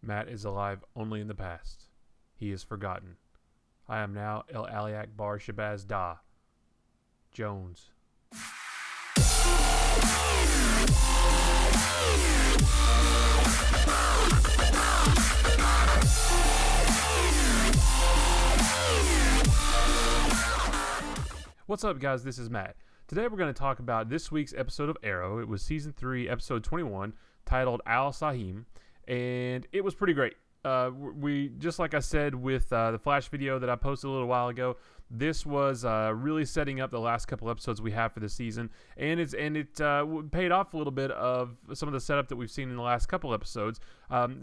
Matt is alive only in the past. He is forgotten. I am now El Aliak Bar Shabazz Da Jones. What's up, guys? This is Matt. Today we're going to talk about this week's episode of Arrow. It was season 3, episode 21, titled Al Sahim, and it was pretty great. We just like I said with the Flash video that I posted a little while ago, this was really setting up the last couple episodes we have for the season, and it paid off a little bit of some of the setup that we've seen in the last couple episodes.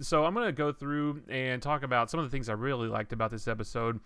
So I'm going to go through and talk about some of the things I really liked about this episode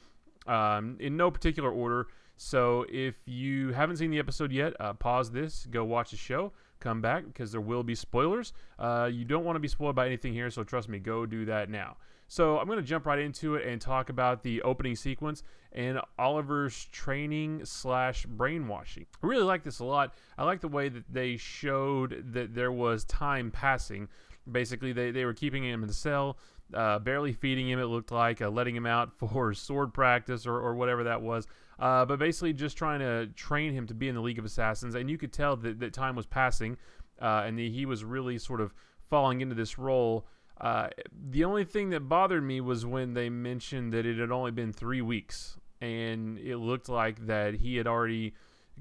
in no particular order. So if you haven't seen the episode yet, pause this, go watch the show, come back, because there will be spoilers. You don't want to be spoiled by anything here, so trust me, go do that now. So I'm going to jump right into it and talk about the opening sequence and Oliver's training / brainwashing. I really like this a lot. I like the way that they showed that there was time passing. Basically, they were keeping him in the cell, barely feeding him, it looked like, letting him out for sword practice or whatever that was. But basically just trying to train him to be in the League of Assassins. And you could tell that time was passing, and he was really sort of falling into this role. The only thing that bothered me was when they mentioned that it had only been 3 weeks, and it looked like that he had already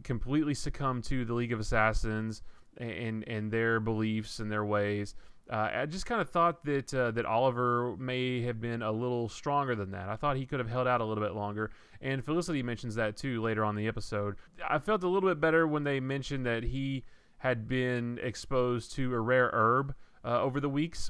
completely succumbed to the League of Assassins and their beliefs and their ways. I just kind of thought that Oliver may have been a little stronger than that. I thought he could have held out a little bit longer, and Felicity mentions that too later on in the episode. I felt a little bit better when they mentioned that he had been exposed to a rare herb over the weeks,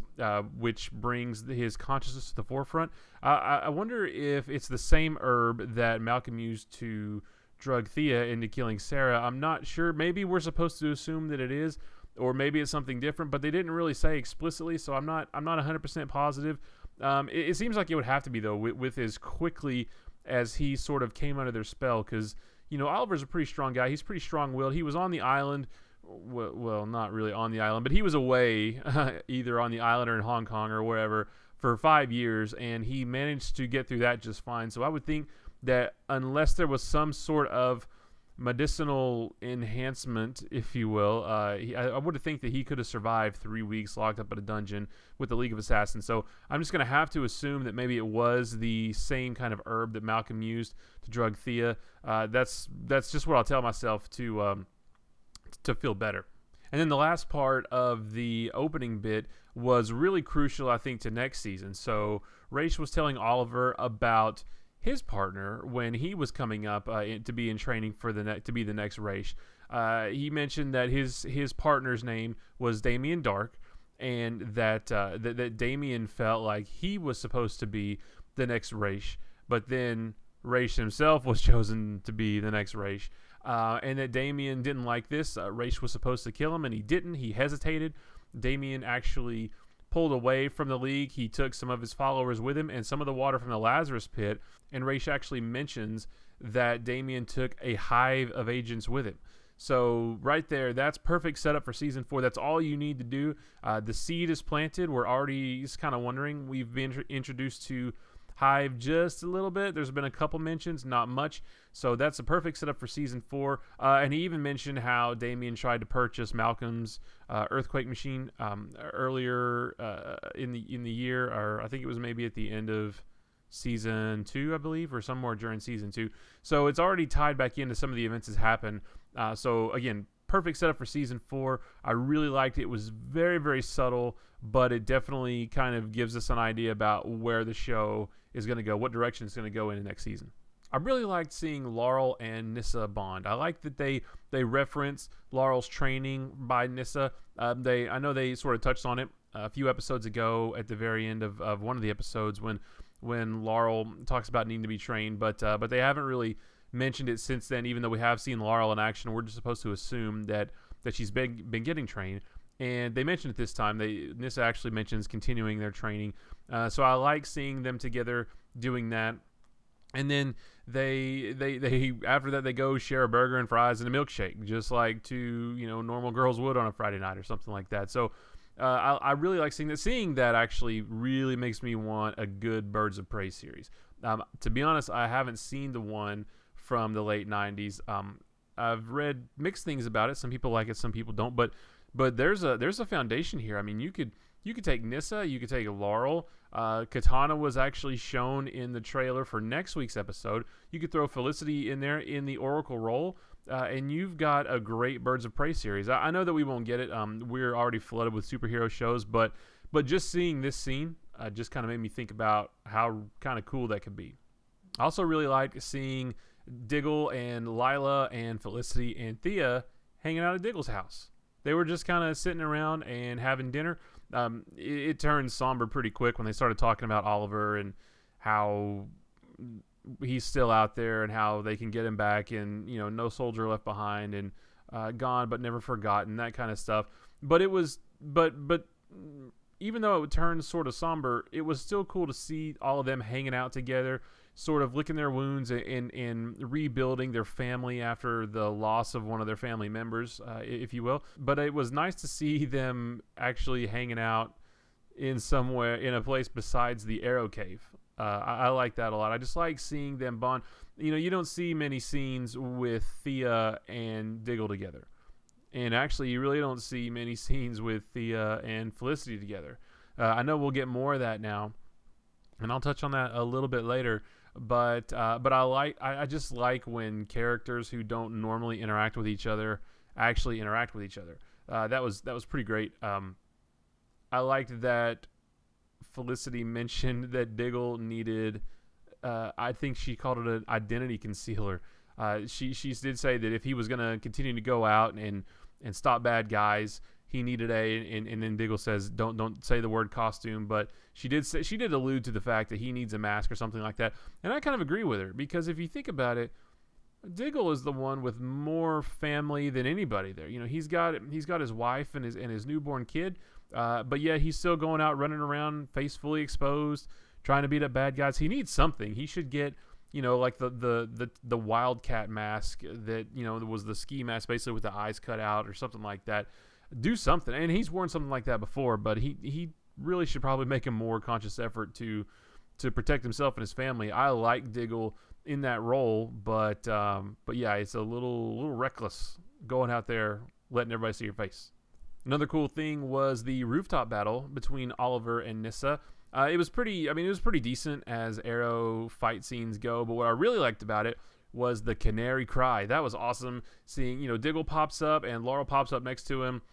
which brings his consciousness to the forefront. I wonder if it's the same herb that Malcolm used to drug Thea into killing Sarah. I'm not sure. Maybe we're supposed to assume that it is, or maybe it's something different, but they didn't really say explicitly, so I'm not 100% positive. It seems like it would have to be, though, with as quickly as he sort of came under their spell, because, you know, Oliver's a pretty strong guy. He's pretty strong-willed. He was on the island, well, not really on the island, but he was away, either on the island or in Hong Kong or wherever, for 5 years, and he managed to get through that just fine. So I would think that unless there was some sort of medicinal enhancement, if you will, I would think that he could have survived 3 weeks locked up in a dungeon with the League of Assassins. So I'm just going to have to assume that maybe it was the same kind of herb that Malcolm used to drug Thea. That's just what I'll tell myself to feel better. And then the last part of the opening bit was really crucial, I think, to next season. So Raish was telling Oliver about his partner when he was coming up to be in training for to be the next Raish. He mentioned that his partner's name was Damien Dark, and that Damien felt like he was supposed to be the next Raish, but then Raish himself was chosen to be the next Raish, and that Damien didn't like this. Raish was supposed to kill him, and he didn't. He hesitated. Damien actually pulled away from the League. He took some of his followers with him and some of the water from the Lazarus Pit, and Raish actually mentions that Damien took a hive of agents with him. So right there, that's perfect setup for season 4. That's all you need to do. The seed is planted. We're already just kind of wondering. We've been introduced to Hive just a little bit. There's been a couple mentions, not much. So that's a perfect setup for season 4. And he even mentioned how Damien tried to purchase Malcolm's earthquake machine earlier in the year, or I think it was maybe at the end of season 2, I believe, or somewhere during season 2. So it's already tied back into some of the events that's happened. So again, perfect setup for season 4. I really liked it. It was very, very subtle, but it definitely kind of gives us an idea about where the show is going to go, what direction it's going to go in the next season. I really liked seeing Laurel and Nyssa bond. I like that they reference Laurel's training by Nyssa. I know they sort of touched on it a few episodes ago at the very end of one of the episodes when Laurel talks about needing to be trained, but they haven't really mentioned it since then. Even though we have seen Laurel in action, we're just supposed to assume that she's been getting trained. And they mentioned it this time. Nyssa actually mentions continuing their training. So I like seeing them together doing that. And then they after that they go share a burger and fries and a milkshake, just like two normal girls would on a Friday night or something like that. So I really like seeing that. Seeing that actually really makes me want a good Birds of Prey series. To be honest, I haven't seen the one from the late 90s. I've read mixed things about it. Some people like it, some people don't. But there's a foundation here. I mean, you could take Nyssa, you could take Laurel. Katana was actually shown in the trailer for next week's episode. You could throw Felicity in there in the Oracle role, and you've got a great Birds of Prey series. I know that we won't get it. We're already flooded with superhero shows, but just seeing this scene just kind of made me think about how kind of cool that could be. I also really like seeing Diggle and Lila and Felicity and Thea hanging out at Diggle's house. They were just kind of sitting around and having dinner. It turned somber pretty quick when they started talking about Oliver and how he's still out there and how they can get him back, and no soldier left behind, and gone but never forgotten, that kind of stuff. But even though it turned sort of somber, it was still cool to see all of them hanging out together, sort of licking their wounds and rebuilding their family after the loss of one of their family members, if you will. But it was nice to see them actually hanging out in somewhere, in a place besides the Arrow Cave. I like that a lot. I just like seeing them bond. You don't see many scenes with Thea and Diggle together. And actually, you really don't see many scenes with Thea and Felicity together. I know we'll get more of that now, and I'll touch on that a little bit later. But I just like when characters who don't normally interact with each other actually interact with each other. That was pretty great. I liked that Felicity mentioned that Diggle needed. I think she called it an identity concealer. She did say that if he was going to continue to go out and stop bad guys, he needed and then Diggle says don't say the word costume, but she did allude to the fact that he needs a mask or something like that, and I kind of agree with her, because if you think about it, Diggle is the one with more family than anybody there. He's got his wife and his newborn kid, but yet he's still going out running around face fully exposed, trying to beat up bad guys. He needs something. He should get like the Wildcat mask that was the ski mask, basically with the eyes cut out or something like that. Do something, and he's worn something like that before, but he really should probably make a more conscious effort to protect himself and his family. I like Diggle in that role, but yeah, it's a little reckless going out there letting everybody see your face. Another cool thing was the rooftop battle between Oliver and Nyssa. It was pretty decent as Arrow fight scenes go, but what I really liked about it was the canary cry. That was awesome. Seeing, Diggle pops up and Laurel pops up next to him.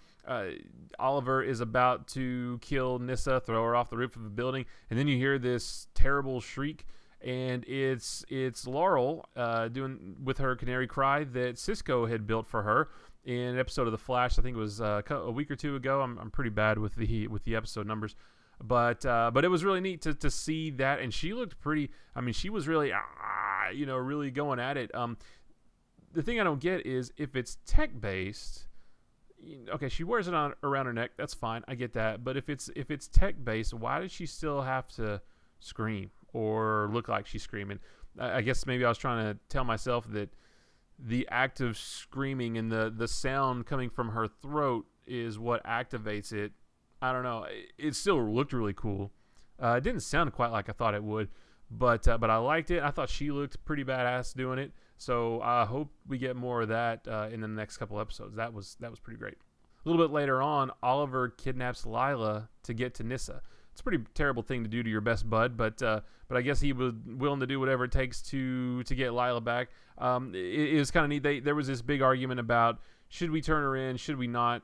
Oliver is about to kill Nyssa, throw her off the roof of a building, and then you hear this terrible shriek, and it's Laurel doing with her canary cry that Cisco had built for her in an episode of The Flash. I think it was a week or two ago. I'm pretty bad with the episode numbers. But it was really neat to see that, and she looked pretty. I mean, she was really, really going at it. The thing I don't get is if it's tech based. Okay, she wears it around her neck. That's fine. I get that. But if it's tech based, why does she still have to scream or look like she's screaming? I guess maybe I was trying to tell myself that the act of screaming and the sound coming from her throat is what activates it. I don't know. It still looked really cool. It didn't sound quite like I thought it would, but I liked it. I thought she looked pretty badass doing it. So I hope we get more of that in the next couple episodes. That was pretty great. A little bit later on, Oliver kidnaps Lila to get to Nyssa. It's a pretty terrible thing to do to your best bud, but I guess he was willing to do whatever it takes to get Lila back. It was kind of neat. There was this big argument about should we turn her in, should we not.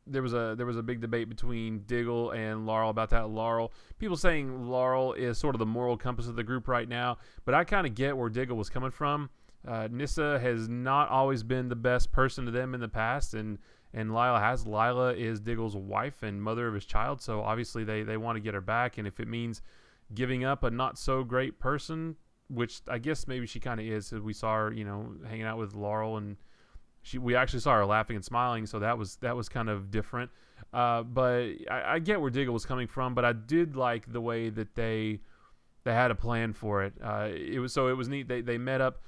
There was a big debate between Diggle and Laurel about that. People saying Laurel is sort of the moral compass of the group right now, but I kind of get where Diggle was coming from. Nyssa has not always been the best person to them in the past, and Lila has. Lila is Diggle's wife and mother of his child, so obviously they want to get her back, and if it means giving up a not so great person, which I guess maybe she kind of is, we saw her hanging out with Laurel, and we actually saw her laughing and smiling, so that was kind of different. But I get where Diggle was coming from, but I did like the way that they had a plan for it. It was neat. They met up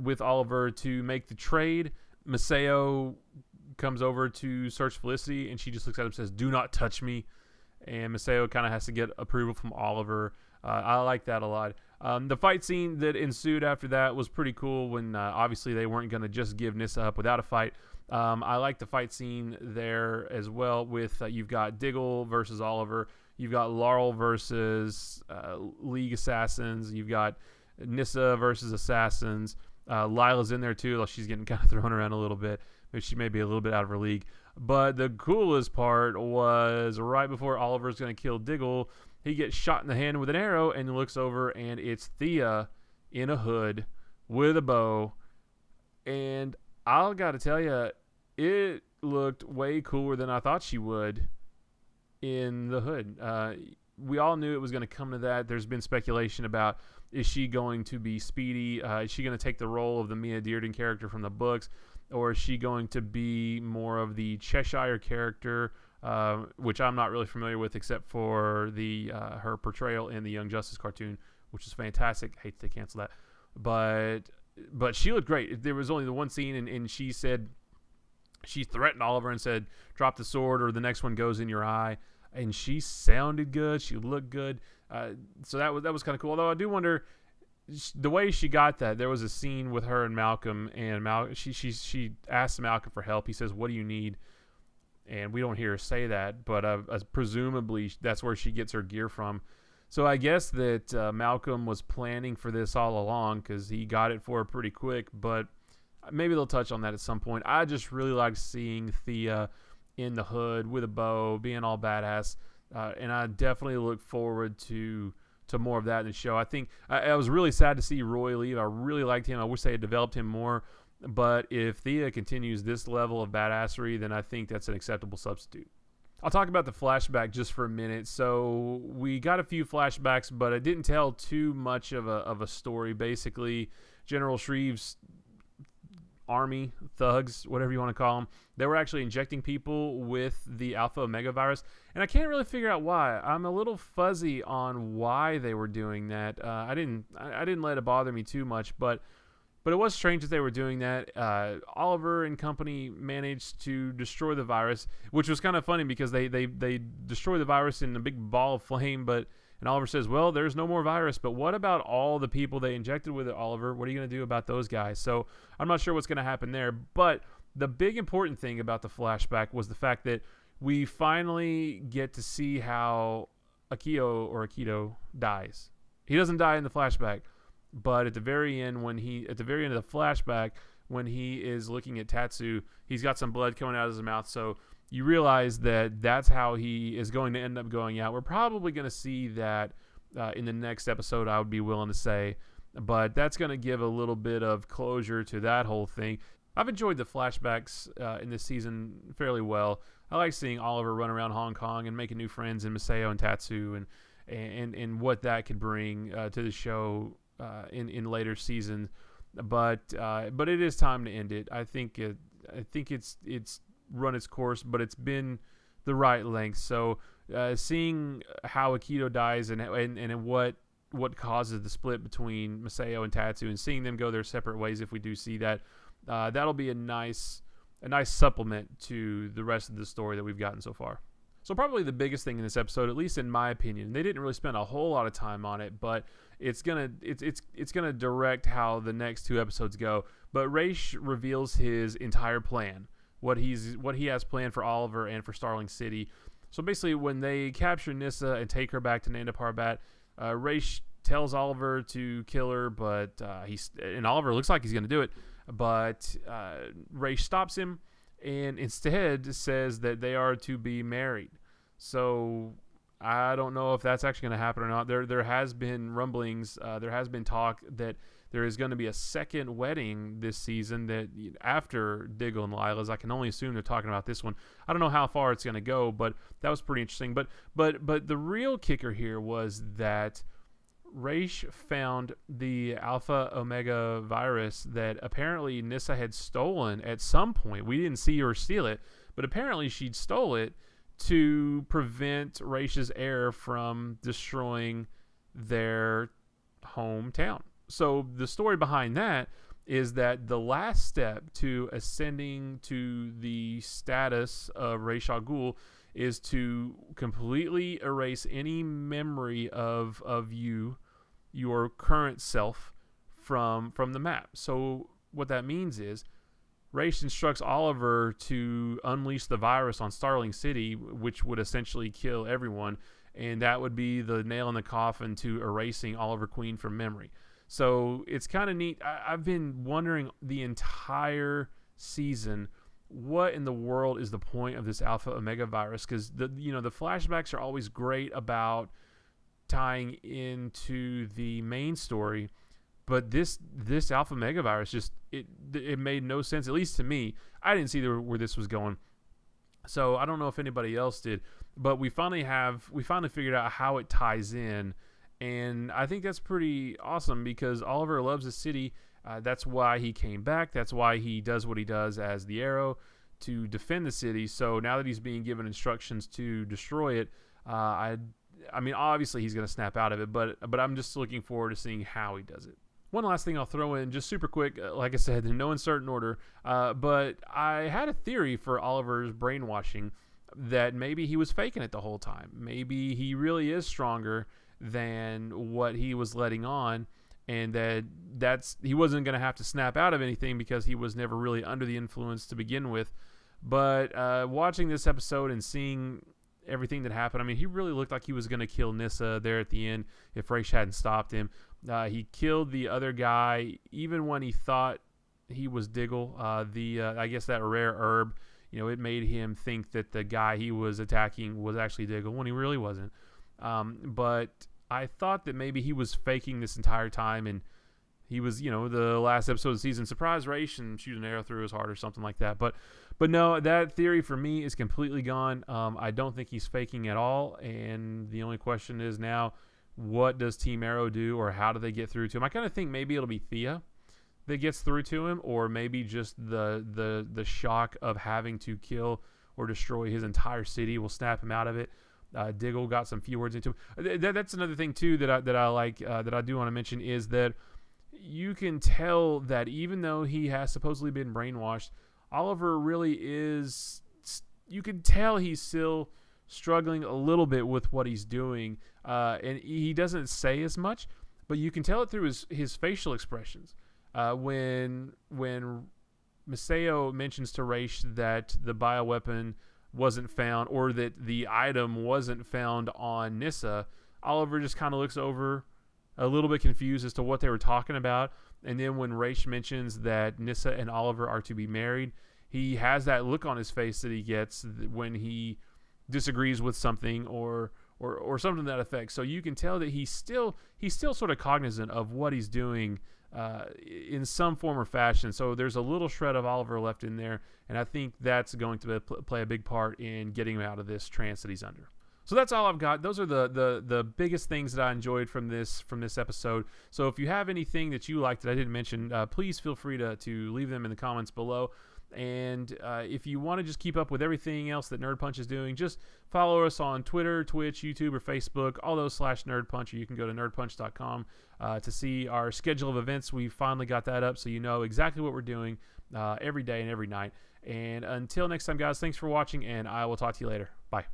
with Oliver to make the trade. Maceo comes over to search Felicity, and she just looks at him and says, "Do not touch me." And Maseo kind of has to get approval from Oliver. I like that a lot. The fight scene that ensued after that was pretty cool when obviously they weren't going to just give Nyssa up without a fight. I like the fight scene there as well with you've got Diggle versus Oliver. You've got Laurel versus League Assassins. You've got Nyssa versus Assassins. Lila's in there too, though she's getting kind of thrown around a little bit. Maybe she may be a little bit out of her league. But the coolest part was right before Oliver's going to kill Diggle, he gets shot in the hand with an arrow and looks over, and it's Thea in a hood with a bow. And I got to tell you, it looked way cooler than I thought she would in the hood. We all knew it was going to come to that. There's been speculation about, is she going to be Speedy? Is she going to take the role of the Mia Dearden character from the books? Or is she going to be more of the Cheshire character, which I'm not really familiar with except for her portrayal in the Young Justice cartoon, which is fantastic. Hate to cancel that. But she looked great. There was only the one scene, and she said, she threatened Oliver and said, drop the sword or the next one goes in your eye. And she sounded good. She looked good. So that was kind of cool. Although I do wonder, the way she got that, there was a scene with her and Malcolm, and she asked Malcolm for help. He says, "What do you need?" And we don't hear her say that, but presumably that's where she gets her gear from. So I guess that Malcolm was planning for this all along because he got it for her pretty quick. But maybe they'll touch on that at some point. I just really like seeing Thea in the hood with a bow, being all badass, and I definitely look forward to more of that in the show. I think I was really sad to see Roy leave. I really liked him. I wish they had developed him more. But if Thea continues this level of badassery, then I think that's an acceptable substitute. I'll talk about the flashback just for a minute. So we got a few flashbacks, but it didn't tell too much of a story. Basically, General Shreve's army, thugs, whatever you want to call them, they were actually injecting people with the Alpha Omega virus, and I can't really figure out why. I'm a little fuzzy on why they were doing that. I didn't let it bother me too much, but it was strange that they were doing that. Oliver and company managed to destroy the virus, which was kind of funny because they destroy the virus in a big ball of flame, and Oliver says, well, there's no more virus, but what about all the people they injected with it, Oliver? What are you going to do about those guys? So I'm not sure what's going to happen there, but the big important thing about the flashback was the fact that we finally get to see how Akito dies. He doesn't die in the flashback, but at the very end of the flashback, when he is looking at Tatsu, he's got some blood coming out of his mouth, so you realize that that's how he is going to end up going out. We're probably going to see that in the next episode, I would be willing to say. But that's going to give a little bit of closure to that whole thing. I've enjoyed the flashbacks in this season fairly well. I like seeing Oliver run around Hong Kong and making new friends in Maseo and Tatsu and what that could bring to the show in later seasons. But it is time to end it. I think it's run its course, but it's been the right length. So seeing how Akito dies and what causes the split between Maseo and Tatsu, and seeing them go their separate ways, if we do see that, that'll be a nice supplement to the rest of the story that we've gotten so far. So probably the biggest thing in this episode, at least in my opinion, they didn't really spend a whole lot of time on it, but it's gonna direct how the next two episodes go. But Raish reveals his entire plan, what he has planned for Oliver and for Starling City. So basically, when they capture Nyssa and take her back to Nanda Parbat, Raish tells Oliver to kill her, but Oliver looks like he's going to do it, but Raish stops him and instead says that they are to be married. So I don't know if that's actually going to happen or not. There has been rumblings, there has been talk that there is going to be a second wedding this season that after Diggle and Lila's. I can only assume they're talking about this one. I don't know how far it's going to go, but that was pretty interesting. But the real kicker here was that Raish found the Alpha Omega virus that apparently Nyssa had stolen at some point. We didn't see her steal it, but apparently she'd stole it to prevent Raish's heir from destroying their hometown. So the story behind that is that the last step to ascending to the status of Ra's al Ghul is to completely erase any memory of you, your current self, from the map. So what that means is Ra's instructs Oliver to unleash the virus on Starling City, which would essentially kill everyone, and that would be the nail in the coffin to erasing Oliver Queen from memory. So it's kind of neat. I've been wondering the entire season, what in the world is the point of this Alpha Omega virus? Because the flashbacks are always great about tying into the main story, but this Alpha Omega virus just it made no sense, at least to me. I didn't see where this was going. So I don't know if anybody else did, but we finally figured out how it ties in. And I think that's pretty awesome because Oliver loves the city. That's why he came back. That's why he does what he does as the Arrow, to defend the city. So now that he's being given instructions to destroy it, I mean, obviously he's going to snap out of it, but I'm just looking forward to seeing how he does it. One last thing I'll throw in, just super quick, like I said, in no uncertain order, but I had a theory for Oliver's brainwashing that maybe he was faking it the whole time. Maybe he really is stronger than what he was letting on, and that's he wasn't going to have to snap out of anything because he was never really under the influence to begin with. But watching this episode and seeing everything that happened, I mean, he really looked like he was going to kill Nyssa there at the end if Ra's hadn't stopped him. He killed the other guy even when he thought he was Diggle. I guess that rare herb, it made him think that the guy he was attacking was actually Diggle when he really wasn't. But I thought that maybe he was faking this entire time, and he was, the last episode of the season, surprise Ra's and shoot an arrow through his heart or something like that. But no, that theory for me is completely gone. I don't think he's faking at all, and the only question is now, what does Team Arrow do, or how do they get through to him? I kind of think maybe it'll be Thea that gets through to him, or maybe just the shock of having to kill or destroy his entire city will snap him out of it. Diggle got some few words into him. That's another thing too that I like, that I do want to mention, is that you can tell that even though he has supposedly been brainwashed, Oliver really is. You can tell he's still struggling a little bit with what he's doing, and he doesn't say as much, but you can tell it through his facial expressions. When Maceo mentions to Ra's that the bioweapon wasn't found, or that the item wasn't found on Nyssa, Oliver just kind of looks over a little bit confused as to what they were talking about. And then when Ra's mentions that Nyssa and Oliver are to be married, he has that look on his face that he gets when he disagrees with something or something to that effect. So you can tell that he's still sort of cognizant of what he's doing in some form or fashion. So there's a little shred of Oliver left in there, and I think that's going to play a big part in getting him out of this trance that he's under. So that's all I've got. Those are the biggest things that I enjoyed from this episode. So if you have anything that you liked that I didn't mention, please feel free to leave them in the comments below. And if you want to just keep up with everything else that Nerd Punch is doing, just follow us on Twitter, Twitch, YouTube, or Facebook, all those /Nerd Punch, or you can go to nerdpunch.com to see our schedule of events. We finally got that up, so you know exactly what we're doing every day and every night. And until next time, guys, thanks for watching, and I will talk to you later. Bye.